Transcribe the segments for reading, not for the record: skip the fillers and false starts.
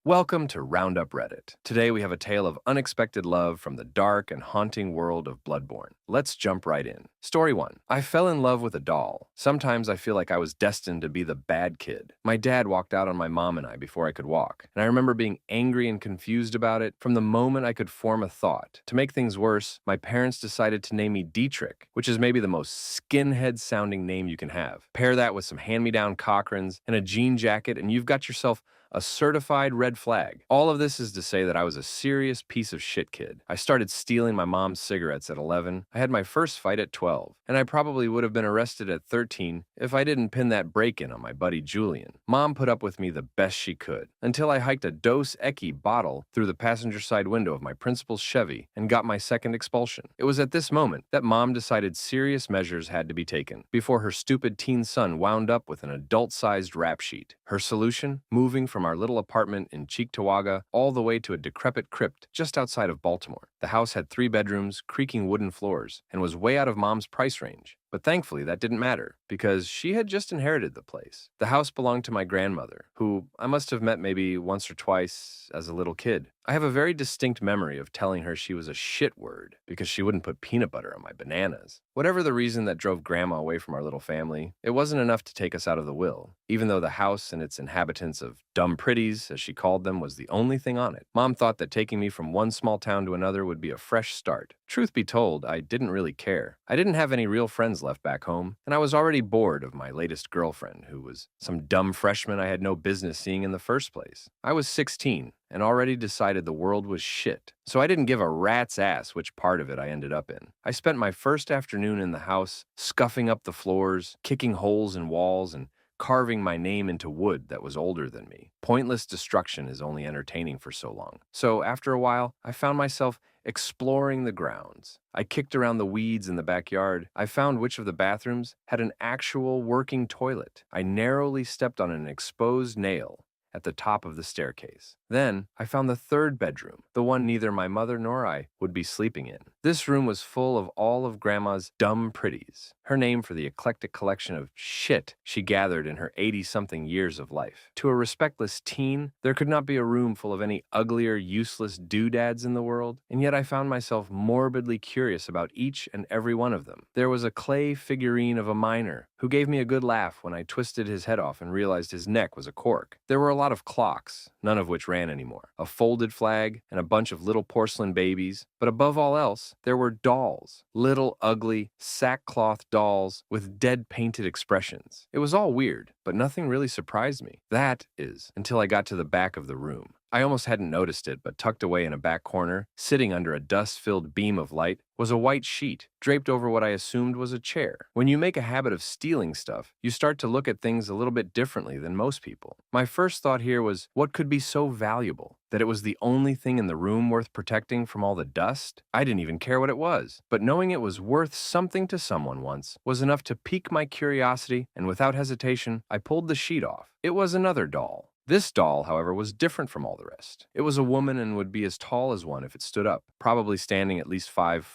Welcome to Roundup Reddit. Today we have a tale of unexpected love from the dark and haunting world of Bloodborne. Let's jump right in. Story 1. I fell in love with a doll. Sometimes I feel like I was destined to be the bad kid. My dad walked out on my mom and I before I could walk, and I remember being angry and confused about it from the moment I could form a thought. To make things worse, my parents decided to name me Dietrich, which is maybe the most skinhead-sounding name you can have. Pair that with some hand-me-down Cochranes and a jean jacket, and you've got yourself a certified red flag. All of this is to say that I was a serious piece of shit kid. I started stealing my mom's cigarettes at 11. I had my first fight at 12. And I probably would have been arrested at 13 if I didn't pin that break-in on my buddy Julian. Mom put up with me the best she could until I hiked a Dos Equis bottle through the passenger side window of my principal's Chevy and got my second expulsion. It was at this moment that Mom decided serious measures had to be taken before her stupid teen son wound up with an adult-sized rap sheet. Her solution? Moving from our little apartment in Cheektowaga all the way to a decrepit crypt just outside of Baltimore. The house had 3 bedrooms, creaking wooden floors, and was way out of Mom's price range. But thankfully, that didn't matter, because she had just inherited the place. The house belonged to my grandmother, who I must have met maybe once or twice as a little kid. I have a very distinct memory of telling her she was a shit word because she wouldn't put peanut butter on my bananas. Whatever the reason that drove Grandma away from our little family, it wasn't enough to take us out of the will, even though the house and its inhabitants of dumb pretties, as she called them, was the only thing on it. Mom thought that taking me from one small town to another would be a fresh start. Truth be told, I didn't really care. I didn't have any real friends left back home, and I was already bored of my latest girlfriend, who was some dumb freshman I had no business seeing in the first place. I was 16 and already decided the world was shit, so I didn't give a rat's ass which part of it I ended up in. I spent my first afternoon in the house, scuffing up the floors, kicking holes in walls, and carving my name into wood that was older than me. Pointless destruction is only entertaining for so long. So after a while, I found myself exploring the grounds. I kicked around the weeds in the backyard. I found which of the bathrooms had an actual working toilet. I narrowly stepped on an exposed nail at the top of the staircase. Then, I found the 3rd bedroom, the one neither my mother nor I would be sleeping in. This room was full of all of Grandma's dumb pretties, her name for the eclectic collection of shit she gathered in her 80-something years of life. To a respectless teen, there could not be a room full of any uglier, useless doodads in the world, and yet I found myself morbidly curious about each and every one of them. There was a clay figurine of a miner who gave me a good laugh when I twisted his head off and realized his neck was a cork. There were a lot of clocks, none of which ran anymore, a folded flag, and a bunch of little porcelain babies. But above all else, there were dolls, little ugly sackcloth dolls with dead painted expressions. It was all weird, but nothing really surprised me. That is, until I got to the back of the room. I almost hadn't noticed it, but tucked away in a back corner, sitting under a dust-filled beam of light, was a white sheet, draped over what I assumed was a chair. When you make a habit of stealing stuff, you start to look at things a little bit differently than most people. My first thought here was, what could be so valuable? That it was the only thing in the room worth protecting from all the dust? I didn't even care what it was, but knowing it was worth something to someone once was enough to pique my curiosity, and without hesitation, I pulled the sheet off. It was another doll. This doll, however, was different from all the rest. It was a woman and would be as tall as one if it stood up, probably standing at least 5'4",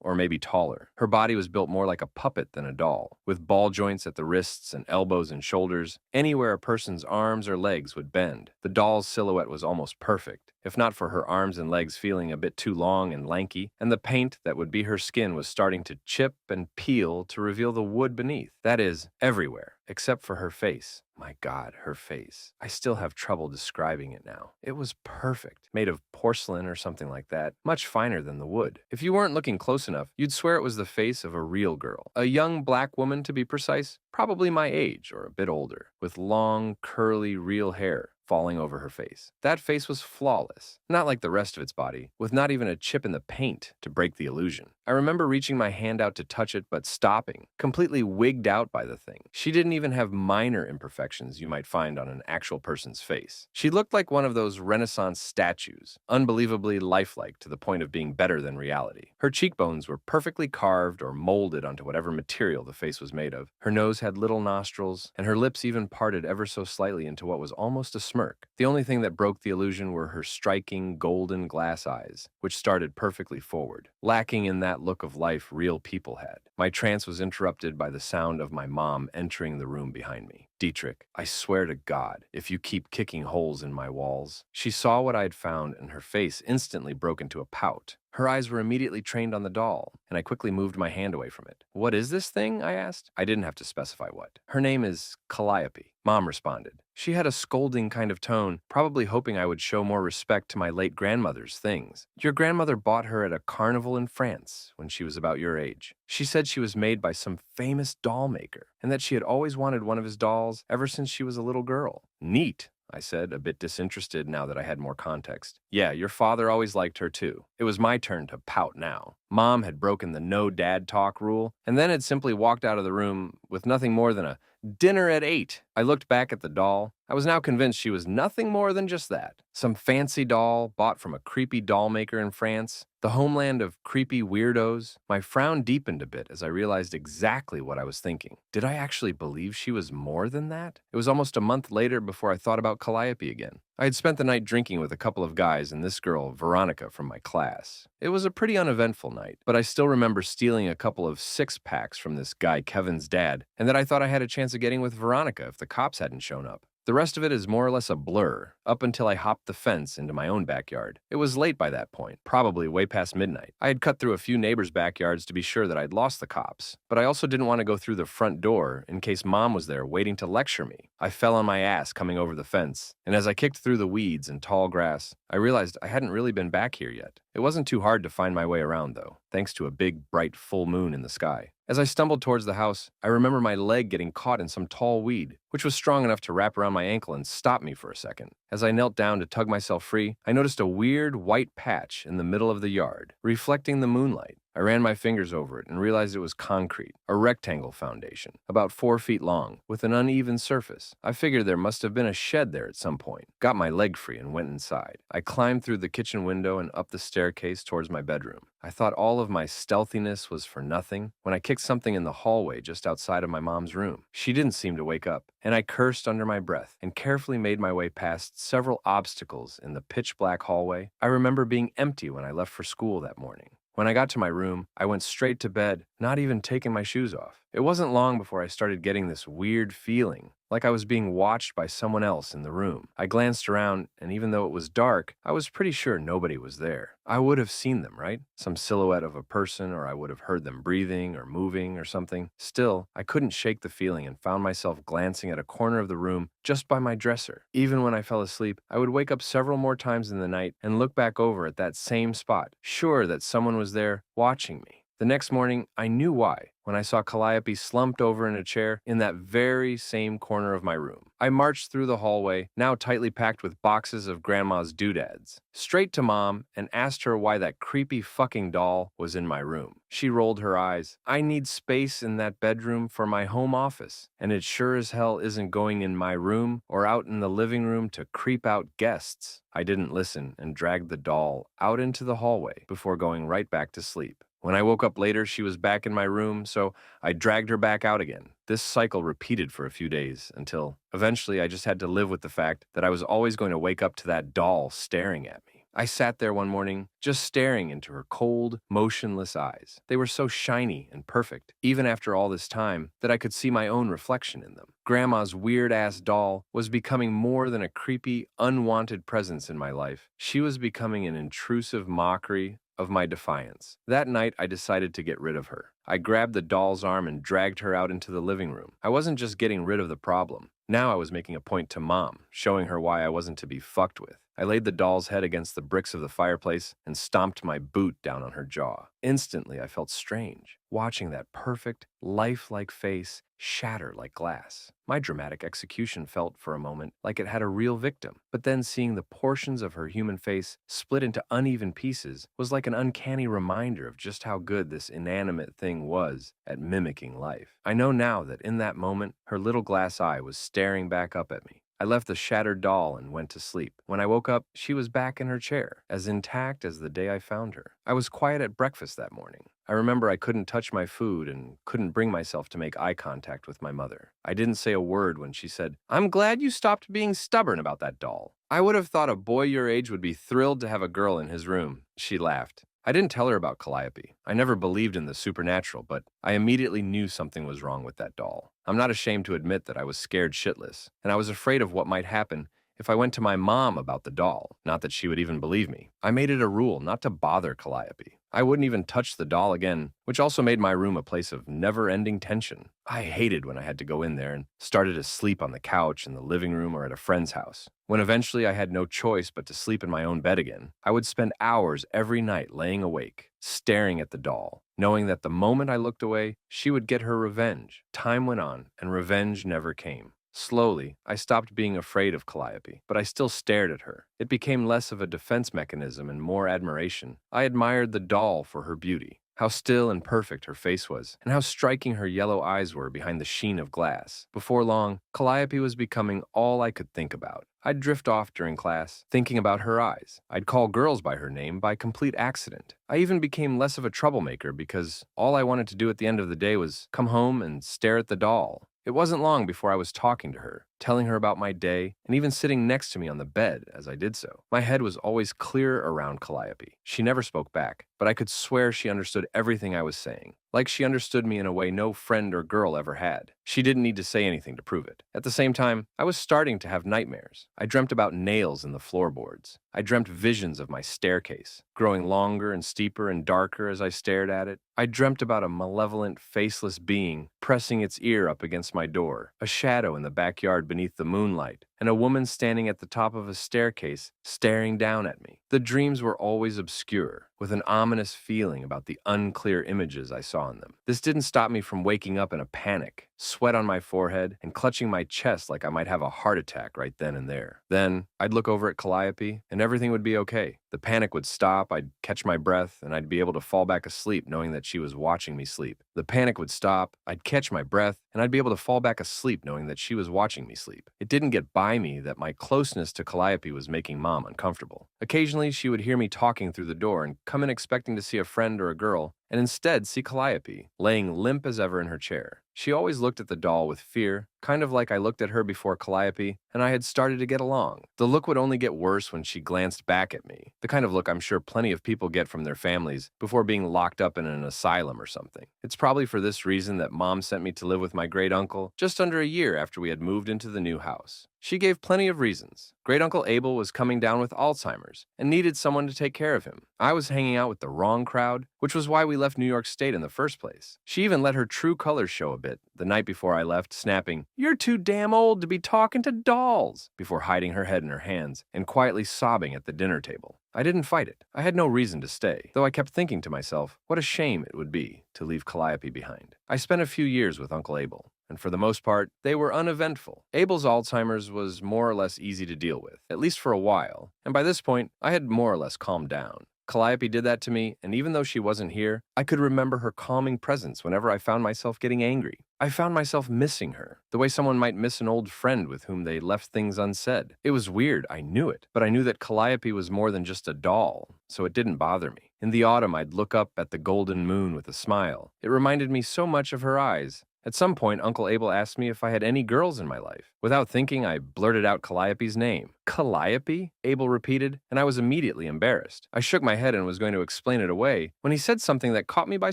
or maybe taller. Her body was built more like a puppet than a doll, with ball joints at the wrists and elbows and shoulders, anywhere a person's arms or legs would bend. The doll's silhouette was almost perfect, if not for her arms and legs feeling a bit too long and lanky, and the paint that would be her skin was starting to chip and peel to reveal the wood beneath. That is, everywhere, except for her face. My God, her face. I still have trouble describing it now. It was perfect, made of porcelain or something like that, much finer than the wood. If you weren't looking close enough, you'd swear it was the face of a real girl. A young black woman, to be precise, probably my age or a bit older, with long, curly, real hair falling over her face. That face was flawless, not like the rest of its body, with not even a chip in the paint to break the illusion. I remember reaching my hand out to touch it, but stopping, completely wigged out by the thing. She didn't even have minor imperfections you might find on an actual person's face. She looked like one of those Renaissance statues, unbelievably lifelike to the point of being better than reality. Her cheekbones were perfectly carved or molded onto whatever material the face was made of. Her nose had little nostrils, and her lips even parted ever so slightly into what was almost a smirk. The only thing that broke the illusion were her striking golden glass eyes, which started perfectly forward, lacking in that look of life real people had. My trance was interrupted by the sound of my mom entering the room behind me. "Dietrich, I swear to God, if you keep kicking holes in my walls." She saw what I had found, and her face instantly broke into a pout. Her eyes were immediately trained on the doll, and I quickly moved my hand away from it. "What is this thing?" I asked. I didn't have to specify what. "Her name is Calliope," Mom responded. She had a scolding kind of tone, probably hoping I would show more respect to my late grandmother's things. "Your grandmother bought her at a carnival in France when she was about your age. She said she was made by some famous doll maker, and that she had always wanted one of his dolls ever since she was a little girl." "Neat," I said, a bit disinterested now that I had more context. "Yeah, your father always liked her too." It was my turn to pout now. Mom had broken the no dad talk rule, and then had simply walked out of the room with nothing more than a dinner at 8. I looked back at the doll. I was now convinced she was nothing more than just that. Some fancy doll bought from a creepy doll maker in France, the homeland of creepy weirdos. My frown deepened a bit as I realized exactly what I was thinking. Did I actually believe she was more than that? It was almost a month later before I thought about Calliope again. I had spent the night drinking with a couple of guys and this girl, Veronica, from my class. It was a pretty uneventful night, but I still remember stealing a couple of six-packs from this guy Kevin's dad, and that I thought I had a chance of getting with Veronica if the cops hadn't shown up. The rest of it is more or less a blur, up until I hopped the fence into my own backyard. It was late by that point, probably way past midnight. I had cut through a few neighbors' backyards to be sure that I'd lost the cops, but I also didn't want to go through the front door in case Mom was there waiting to lecture me. I fell on my ass coming over the fence, and as I kicked through the weeds and tall grass, I realized I hadn't really been back here yet. It wasn't too hard to find my way around, though, thanks to a big, bright full moon in the sky. As I stumbled towards the house, I remember my leg getting caught in some tall weed, which was strong enough to wrap around my ankle and stop me for a second. As I knelt down to tug myself free, I noticed a weird white patch in the middle of the yard, reflecting the moonlight. I ran my fingers over it and realized it was concrete, a rectangle foundation, about 4 feet long, with an uneven surface. I figured there must have been a shed there at some point. Got my leg free and went inside. I climbed through the kitchen window and up the staircase towards my bedroom. I thought all of my stealthiness was for nothing when I kicked something in the hallway just outside of my mom's room. She didn't seem to wake up, and I cursed under my breath and carefully made my way past several obstacles in the pitch-black hallway. I remember being empty when I left for school that morning. When I got to my room, I went straight to bed, not even taking my shoes off. It wasn't long before I started getting this weird feeling, like I was being watched by someone else in the room. I glanced around, and even though it was dark, I was pretty sure nobody was there. I would have seen them, right? Some silhouette of a person, or I would have heard them breathing or moving or something. Still, I couldn't shake the feeling and found myself glancing at a corner of the room just by my dresser. Even when I fell asleep, I would wake up several more times in the night and look back over at that same spot, sure that someone was there watching me. The next morning, I knew why, when I saw Calliope slumped over in a chair in that very same corner of my room. I marched through the hallway, now tightly packed with boxes of Grandma's doodads, straight to Mom and asked her why that creepy fucking doll was in my room. She rolled her eyes. "I need space in that bedroom for my home office, and it sure as hell isn't going in my room or out in the living room to creep out guests." I didn't listen and dragged the doll out into the hallway before going right back to sleep. When I woke up later, she was back in my room, so I dragged her back out again. This cycle repeated for a few days until eventually I just had to live with the fact that I was always going to wake up to that doll staring at me. I sat there one morning, just staring into her cold, motionless eyes. They were so shiny and perfect, even after all this time, that I could see my own reflection in them. Grandma's weird-ass doll was becoming more than a creepy, unwanted presence in my life. She was becoming an intrusive mockery of my defiance. That night, I decided to get rid of her. I grabbed the doll's arm and dragged her out into the living room. I wasn't just getting rid of the problem. Now I was making a point to Mom, showing her why I wasn't to be fucked with. I laid the doll's head against the bricks of the fireplace and stomped my boot down on her jaw. Instantly, I felt strange, watching that perfect, lifelike face shatter like glass. My dramatic execution felt, for a moment, like it had a real victim, but then seeing the portions of her human face split into uneven pieces was like an uncanny reminder of just how good this inanimate thing was at mimicking life. I know now that in that moment, her little glass eye was staring back up at me. I left the shattered doll and went to sleep. When I woke up, she was back in her chair, as intact as the day I found her. I was quiet at breakfast that morning. I remember I couldn't touch my food and couldn't bring myself to make eye contact with my mother. I didn't say a word when she said, "I'm glad you stopped being stubborn about that doll." I would have thought a boy your age would be thrilled to have a girl in his room. She laughed. I didn't tell her about Calliope. I never believed in the supernatural, but I immediately knew something was wrong with that doll. I'm not ashamed to admit that I was scared shitless, and I was afraid of what might happen if I went to my mom about the doll, not that she would even believe me. I made it a rule not to bother Calliope. I wouldn't even touch the doll again, which also made my room a place of never-ending tension. I hated when I had to go in there and started to sleep on the couch in the living room or at a friend's house. When eventually I had no choice but to sleep in my own bed again, I would spend hours every night laying awake, staring at the doll, knowing that the moment I looked away, she would get her revenge. Time went on, and revenge never came. Slowly, I stopped being afraid of Calliope, but I still stared at her. It became less of a defense mechanism and more admiration. I admired the doll for her beauty, how still and perfect her face was, and how striking her yellow eyes were behind the sheen of glass. Before long, Calliope was becoming all I could think about. I'd drift off during class, thinking about her eyes. I'd call girls by her name by complete accident. I even became less of a troublemaker because all I wanted to do at the end of the day was come home and stare at the doll. It wasn't long before I was talking to her, telling her about my day, and even sitting next to me on the bed as I did so. My head was always clear around Calliope. She never spoke back, but I could swear she understood everything I was saying, like she understood me in a way no friend or girl ever had. She didn't need to say anything to prove it. At the same time, I was starting to have nightmares. I dreamt about nails in the floorboards. I dreamt visions of my staircase, growing longer and steeper and darker as I stared at it. I dreamt about a malevolent, faceless being pressing its ear up against my door, a shadow in the backyard beneath the moonlight, and a woman standing at the top of a staircase staring down at me. The dreams were always obscure, with an ominous feeling about the unclear images I saw in them. This didn't stop me from waking up in a panic, sweat on my forehead, and clutching my chest like I might have a heart attack right then and there. Then, I'd look over at Calliope, and everything would be okay. The panic would stop, I'd catch my breath, and I'd be able to fall back asleep knowing that she was watching me sleep. The panic would stop, I'd catch my breath, and I'd be able to fall back asleep knowing that she was watching me sleep. It didn't get by me that my closeness to Calliope was making Mom uncomfortable. Occasionally, she would hear me talking through the door and come in expecting to see a friend or a girl, and instead see Calliope, laying limp as ever in her chair. She always looked at the doll with fear, kind of like I looked at her before Calliope, and I had started to get along. The look would only get worse when she glanced back at me, the kind of look I'm sure plenty of people get from their families before being locked up in an asylum or something. It's probably for this reason that Mom sent me to live with my great uncle just under a year after we had moved into the new house. She gave plenty of reasons. Great Uncle Abel was coming down with Alzheimer's and needed someone to take care of him. I was hanging out with the wrong crowd, which was why we left New York State in the first place. She even let her true colors show a bit the night before I left, snapping, "You're too damn old to be talking to dolls," before hiding her head in her hands and quietly sobbing at the dinner table. I didn't fight it. I had no reason to stay, though I kept thinking to myself, what a shame it would be to leave Calliope behind. I spent a few years with Uncle Abel, and for the most part, they were uneventful. Abel's Alzheimer's was more or less easy to deal with, at least for a while, and by this point, I had more or less calmed down. Calliope did that to me, and even though she wasn't here, I could remember her calming presence whenever I found myself getting angry. I found myself missing her, the way someone might miss an old friend with whom they left things unsaid. It was weird, I knew it, but I knew that Calliope was more than just a doll, so it didn't bother me. In the autumn, I'd look up at the golden moon with a smile. It reminded me so much of her eyes. At some point, Uncle Abel asked me if I had any girls in my life. Without thinking, I blurted out Calliope's name. "Calliope?" Abel repeated, and I was immediately embarrassed. I shook my head and was going to explain it away when he said something that caught me by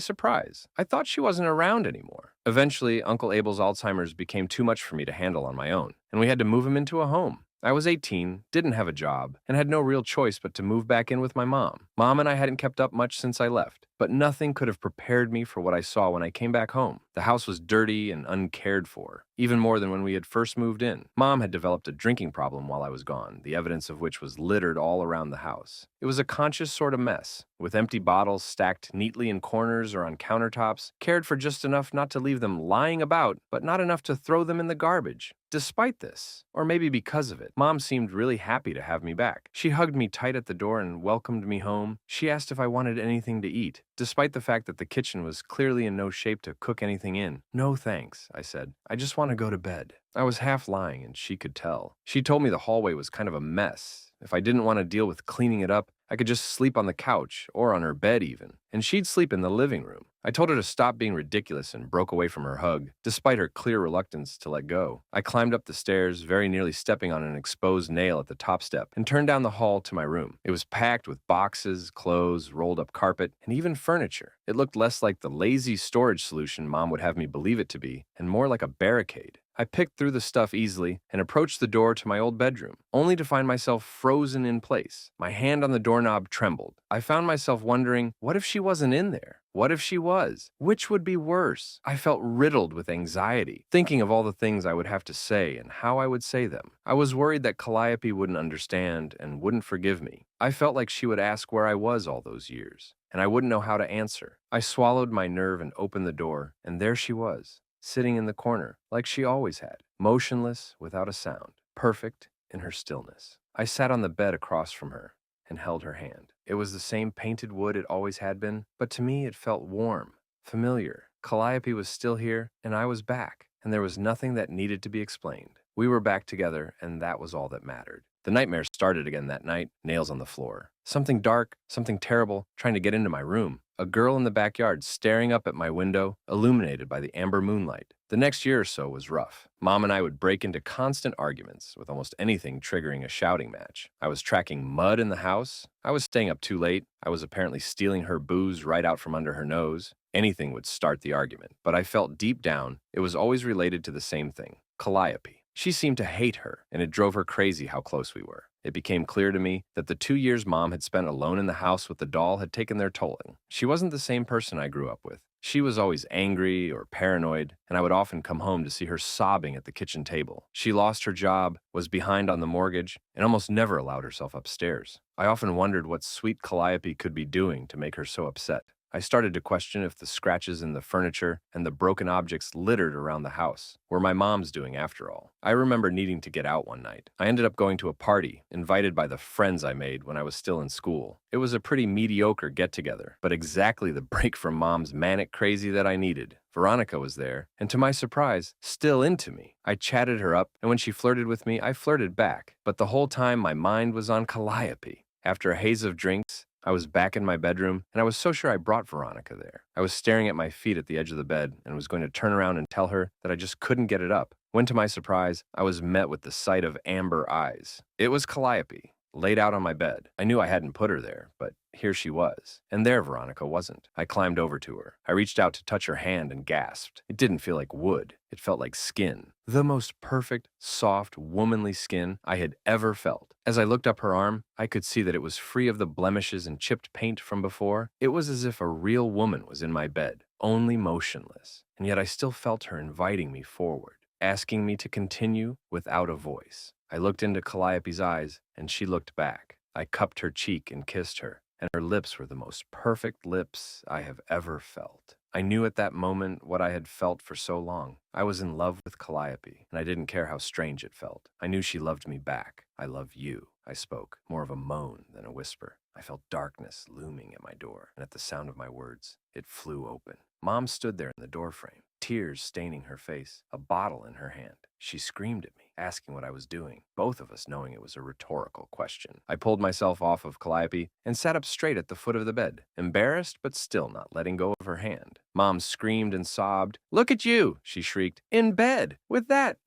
surprise. I thought she wasn't around anymore. Eventually, Uncle Abel's Alzheimer's became too much for me to handle on my own, and we had to move him into a home. I was 18, didn't have a job, and had no real choice but to move back in with my mom. Mom and I hadn't kept up much since I left, but nothing could have prepared me for what I saw when I came back home. The house was dirty and uncared for, even more than when we had first moved in. Mom had developed a drinking problem while I was gone, the evidence of which was littered all around the house. It was a conscious sort of mess, with empty bottles stacked neatly in corners or on countertops, cared for just enough not to leave them lying about, but not enough to throw them in the garbage. Despite this, or maybe because of it, Mom seemed really happy to have me back. She hugged me tight at the door and welcomed me home. She asked if I wanted anything to eat, despite the fact that the kitchen was clearly in no shape to cook anything in. "No thanks," I said. "I just want to go to bed." I was half lying, and she could tell. She told me the hallway was kind of a mess. If I didn't want to deal with cleaning it up, I could just sleep on the couch or on her bed even, and she'd sleep in the living room. I told her to stop being ridiculous and broke away from her hug, despite her clear reluctance to let go. I climbed up the stairs, very nearly stepping on an exposed nail at the top step, and turned down the hall to my room. It was packed with boxes, clothes, rolled up carpet, and even furniture. It looked less like the lazy storage solution Mom would have me believe it to be, and more like a barricade. I picked through the stuff easily and approached the door to my old bedroom, only to find myself frozen in place. My hand on the doorknob trembled. I found myself wondering, what if she wasn't in there? What if she was? Which would be worse? I felt riddled with anxiety, thinking of all the things I would have to say and how I would say them. I was worried that Calliope wouldn't understand and wouldn't forgive me. I felt like she would ask where I was all those years, and I wouldn't know how to answer. I swallowed my nerve and opened the door, and there she was, sitting in the corner, like she always had, motionless, without a sound, perfect in her stillness. I sat on the bed across from her and held her hand. It was the same painted wood it always had been, but to me it felt warm, familiar. Calliope was still here, and I was back, and there was nothing that needed to be explained. We were back together, and that was all that mattered. The nightmare started again that night, nails on the floor. Something dark, something terrible, trying to get into my room. A girl in the backyard staring up at my window, illuminated by the amber moonlight. The next year or so was rough. Mom and I would break into constant arguments, with almost anything triggering a shouting match. I was tracking mud in the house. I was staying up too late. I was apparently stealing her booze right out from under her nose. Anything would start the argument. But I felt deep down it was always related to the same thing, Calliope. She seemed to hate her, and it drove her crazy how close we were. It became clear to me that the 2 years Mom had spent alone in the house with the doll had taken their tolling. She wasn't the same person I grew up with. She was always angry or paranoid, and I would often come home to see her sobbing at the kitchen table. She lost her job, was behind on the mortgage, and almost never allowed herself upstairs. I often wondered what sweet Calliope could be doing to make her so upset. I started to question if the scratches in the furniture and the broken objects littered around the house were my mom's doing after all. I remember needing to get out one night. I ended up going to a party, invited by the friends I made when I was still in school. It was a pretty mediocre get-together, but exactly the break from Mom's manic crazy that I needed. Veronica was there, and to my surprise, still into me. I chatted her up, and when she flirted with me, I flirted back. But the whole time, my mind was on Calliope. After a haze of drinks, I was back in my bedroom, and I was so sure I brought Veronica there. I was staring at my feet at the edge of the bed and was going to turn around and tell her that I just couldn't get it up, when to my surprise, I was met with the sight of amber eyes. It was Calliope, laid out on my bed. I knew I hadn't put her there, but here she was. And there Veronica wasn't. I climbed over to her. I reached out to touch her hand and gasped. It didn't feel like wood. It felt like skin. The most perfect, soft, womanly skin I had ever felt. As I looked up her arm, I could see that it was free of the blemishes and chipped paint from before. It was as if a real woman was in my bed, only motionless. And yet I still felt her inviting me forward, asking me to continue without a voice. I looked into Calliope's eyes, and she looked back. I cupped her cheek and kissed her, and her lips were the most perfect lips I have ever felt. I knew at that moment what I had felt for so long. I was in love with Calliope, and I didn't care how strange it felt. I knew she loved me back. I love you, I spoke, more of a moan than a whisper. I felt darkness looming at my door, and at the sound of my words, it flew open. Mom stood there in the doorframe, tears staining her face, a bottle in her hand. She screamed at me, asking what I was doing, both of us knowing it was a rhetorical question. I pulled myself off of Calliope and sat up straight at the foot of the bed, embarrassed but still not letting go of her hand. Mom screamed and sobbed. "Look at you," she shrieked, "in bed with that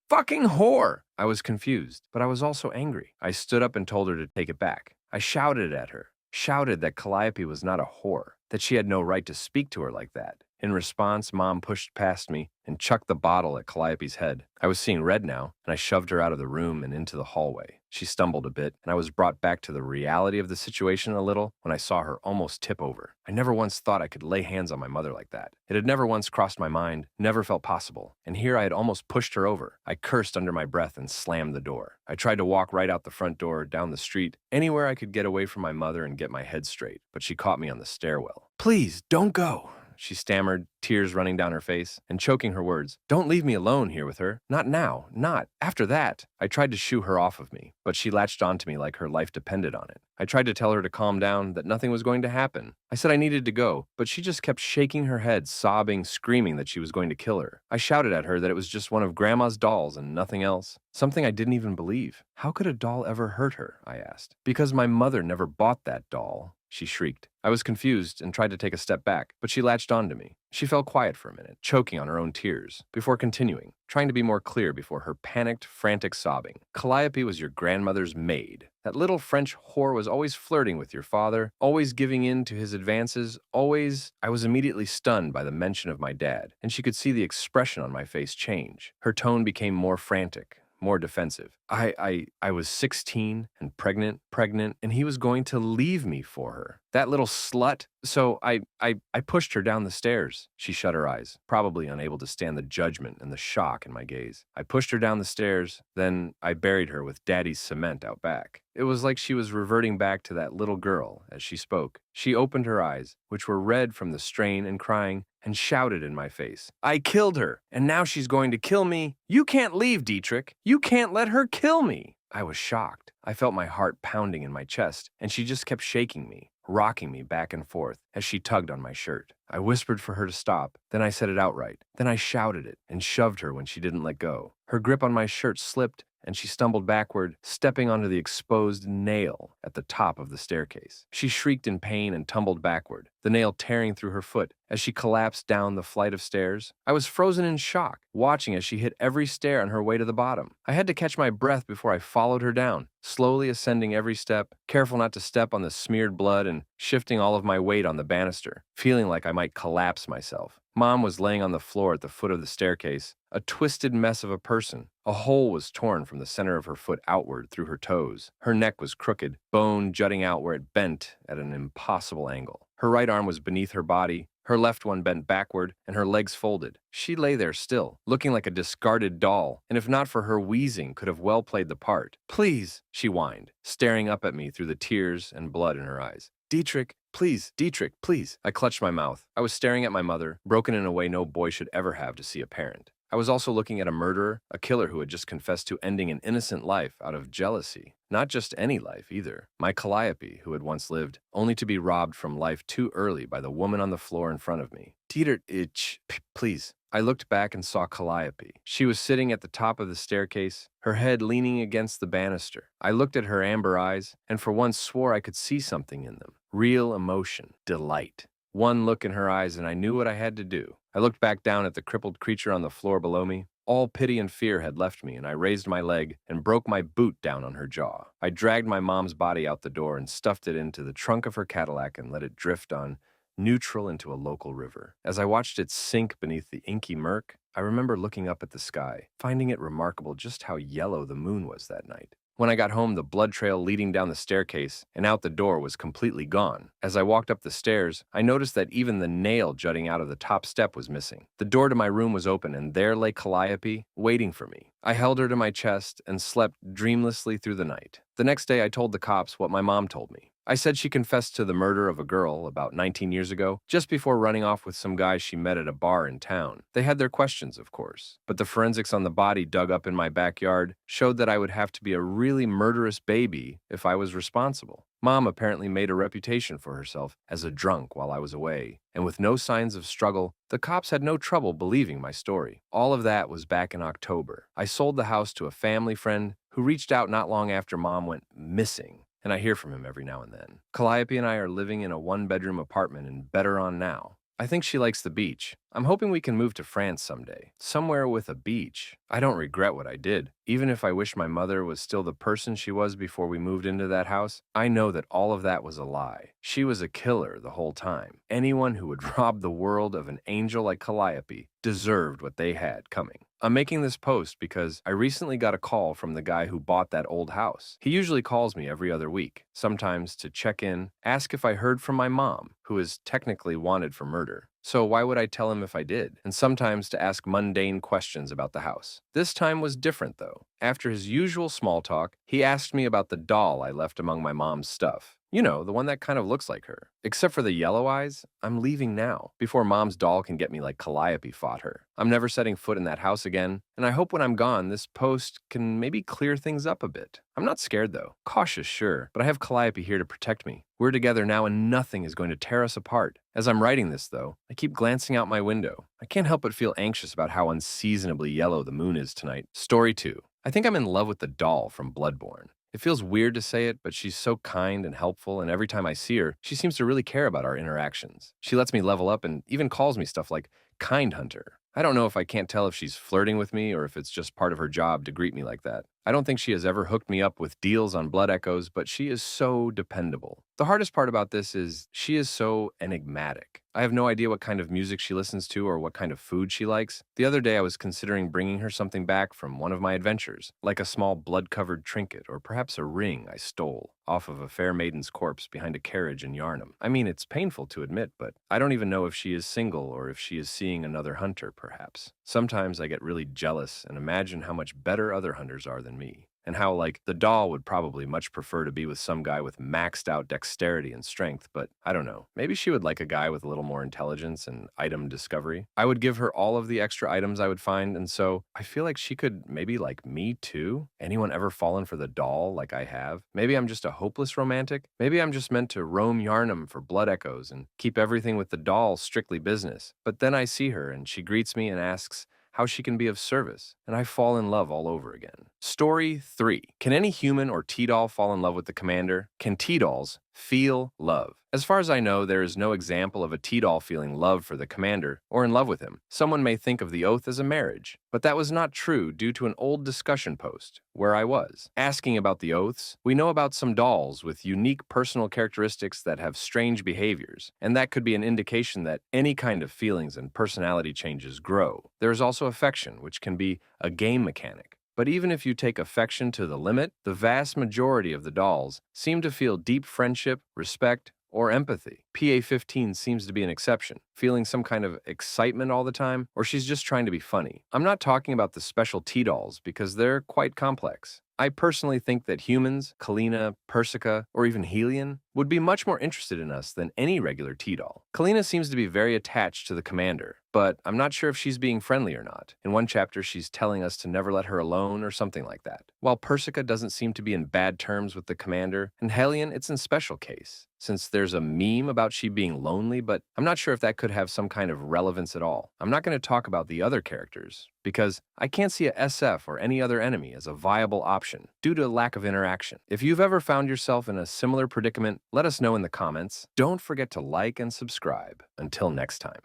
fucking whore." I was confused, but I was also angry. I stood up and told her to take it back. I shouted at her, shouted that Calliope was not a whore, that she had no right to speak to her like that. In response, Mom pushed past me and chucked the bottle at Calliope's head. I was seeing red now, and I shoved her out of the room and into the hallway. She stumbled a bit, and I was brought back to the reality of the situation a little when I saw her almost tip over. I never once thought I could lay hands on my mother like that. It had never once crossed my mind, never felt possible. And here I had almost pushed her over. I cursed under my breath and slammed the door. I tried to walk right out the front door, down the street, anywhere I could get away from my mother and get my head straight, but she caught me on the stairwell. "Please, don't go," she stammered, tears running down her face and choking her words. Don't leave me alone here with her. Not now. Not after that. I tried to shoo her off of me, but she latched onto me like her life depended on it. I tried to tell her to calm down, that nothing was going to happen. I said I needed to go, but she just kept shaking her head, sobbing, screaming that she was going to kill her. I shouted at her that it was just one of Grandma's dolls and nothing else. Something I didn't even believe. How could a doll ever hurt her? I asked. Because my mother never bought that doll, she shrieked. I was confused and tried to take a step back, but she latched onto me. She fell quiet for a minute, choking on her own tears, before continuing, trying to be more clear before her panicked, frantic sobbing. Calliope was your grandmother's maid. That little French whore was always flirting with your father, always giving in to his advances, always. I was immediately stunned by the mention of my dad, and she could see the expression on my face change. Her tone became more frantic, more defensive. I was 16 and pregnant, and he was going to leave me for her. That little slut. So I pushed her down the stairs. She shut her eyes, probably unable to stand the judgment and the shock in my gaze. I pushed her down the stairs, then I buried her with Daddy's cement out back. It was like she was reverting back to that little girl as she spoke. She opened her eyes, which were red from the strain and crying, and shouted in my face, I killed her, and now she's going to kill me. You can't leave, Dietrich. You can't let her kill me. I was shocked. I felt my heart pounding in my chest, and she just kept shaking me, rocking me back and forth as she tugged on my shirt. I whispered for her to stop, then I said it outright. Then I shouted it and shoved her when she didn't let go. Her grip on my shirt slipped, and she stumbled backward, stepping onto the exposed nail at the top of the staircase. She shrieked in pain and tumbled backward, the nail tearing through her foot as she collapsed down the flight of stairs. I was frozen in shock, watching as she hit every stair on her way to the bottom. I had to catch my breath before I followed her down, slowly ascending every step, careful not to step on the smeared blood and shifting all of my weight on the banister, feeling like I might collapse myself. Mom was laying on the floor at the foot of the staircase, a twisted mess of a person. A hole was torn from the center of her foot outward through her toes. Her neck was crooked, bone jutting out where it bent at an impossible angle. Her right arm was beneath her body, her left one bent backward, and her legs folded. She lay there still, looking like a discarded doll, and if not for her wheezing, could have well played the part. Please, she whined, staring up at me through the tears and blood in her eyes. Dietrich, please, Dietrich, please. I clutched my mouth. I was staring at my mother, broken in a way no boy should ever have to see a parent. I was also looking at a murderer, a killer who had just confessed to ending an innocent life out of jealousy. Not just any life, either. My Calliope, who had once lived, only to be robbed from life too early by the woman on the floor in front of me. Dietrich, please. I looked back and saw Calliope. She was sitting at the top of the staircase, her head leaning against the banister. I looked at her amber eyes, and for once swore I could see something in them. Real emotion, delight. One look in her eyes and I knew what I had to do. I looked back down at the crippled creature on the floor below me. All pity and fear had left me, and I raised my leg and broke my boot down on her jaw. I dragged my mom's body out the door and stuffed it into the trunk of her Cadillac and let it drift on neutral into a local river. As I watched it sink beneath the inky murk, I remember looking up at the sky, finding it remarkable just how yellow the moon was that night. When I got home, the blood trail leading down the staircase and out the door was completely gone. As I walked up the stairs, I noticed that even the nail jutting out of the top step was missing. The door to my room was open, and there lay Calliope, waiting for me. I held her to my chest and slept dreamlessly through the night. The next day, I told the cops what my mom told me. I said she confessed to the murder of a girl about 19 years ago, just before running off with some guys she met at a bar in town. They had their questions, of course, but the forensics on the body dug up in my backyard showed that I would have to be a really murderous baby if I was responsible. Mom apparently made a reputation for herself as a drunk while I was away, and with no signs of struggle, the cops had no trouble believing my story. All of that was back in October. I sold the house to a family friend who reached out not long after Mom went missing, and I hear from him every now and then. Calliope and I are living in a one-bedroom apartment in Better-On now. I think she likes the beach. I'm hoping we can move to France someday, somewhere with a beach. I don't regret what I did. Even if I wish my mother was still the person she was before we moved into that house, I know that all of that was a lie. She was a killer the whole time. Anyone who would rob the world of an angel like Calliope deserved what they had coming. I'm making this post because I recently got a call from the guy who bought that old house. He usually calls me every other week, sometimes to check in, ask if I heard from my mom, who is technically wanted for murder. So why would I tell him if I did? And sometimes to ask mundane questions about the house. This time was different, though. After his usual small talk, he asked me about the doll I left among my mom's stuff. You know, the one that kind of looks like her. Except for the yellow eyes, I'm leaving now, before mom's doll can get me like Calliope fought her. I'm never setting foot in that house again, and I hope when I'm gone, this post can maybe clear things up a bit. I'm not scared though. Cautious, sure, but I have Calliope here to protect me. We're together now and nothing is going to tear us apart. As I'm writing this though, I keep glancing out my window. I can't help but feel anxious about how unseasonably yellow the moon is tonight. Story 2. I think I'm in love with the doll from Bloodborne. It feels weird to say it, but she's so kind and helpful, and every time I see her, she seems to really care about our interactions. She lets me level up and even calls me stuff like Kind Hunter. I don't know if I can't tell if she's flirting with me or if it's just part of her job to greet me like that. I don't think she has ever hooked me up with deals on Blood Echoes, but she is so dependable. The hardest part about this is she is so enigmatic. I have no idea what kind of music she listens to or what kind of food she likes. The other day I was considering bringing her something back from one of my adventures, like a small blood-covered trinket or perhaps a ring I stole off of a fair maiden's corpse behind a carriage in Yarnum. I mean, it's painful to admit, but I don't even know if she is single or if she is seeing another hunter, perhaps. Sometimes I get really jealous and imagine how much better other hunters are than me. And how, like, the doll would probably much prefer to be with some guy with maxed out dexterity and strength, but I don't know. Maybe she would like a guy with a little more intelligence and item discovery. I would give her all of the extra items I would find, and so I feel like she could maybe like me too. Anyone ever fallen for the doll like I have? Maybe I'm just a hopeless romantic. Maybe I'm just meant to roam Yarnum for Blood Echoes and keep everything with the doll strictly business. But then I see her and she greets me and asks how she can be of service, and I fall in love all over again. Story 3. Can any human or T-doll fall in love with the commander? Can T-dolls feel love? As far as I know, there is no example of a T-doll feeling love for the commander or in love with him. Someone may think of the oath as a marriage, but that was not true due to an old discussion post where I was. Asking about the oaths, we know about some dolls with unique personal characteristics that have strange behaviors, and that could be an indication that any kind of feelings and personality changes grow. There is also affection, which can be a game mechanic. But even if you take affection to the limit, the vast majority of the dolls seem to feel deep friendship, respect, or empathy. PA-15 seems to be an exception, feeling some kind of excitement all the time, or she's just trying to be funny. I'm not talking about the special T-dolls because they're quite complex. I personally think that humans, Kalina, Persica, or even Helion would be much more interested in us than any regular T-doll. Kalina seems to be very attached to the commander, but I'm not sure if she's being friendly or not. In one chapter, she's telling us to never let her alone or something like that. While Persica doesn't seem to be in bad terms with the commander, and Helion, it's in special case, since there's a meme about she being lonely, but I'm not sure if that could have some kind of relevance at all. I'm not going to talk about the other characters, because I can't see a SF or any other enemy as a viable option due to lack of interaction. If you've ever found yourself in a similar predicament, let us know in the comments. Don't forget to like and subscribe. Until next time.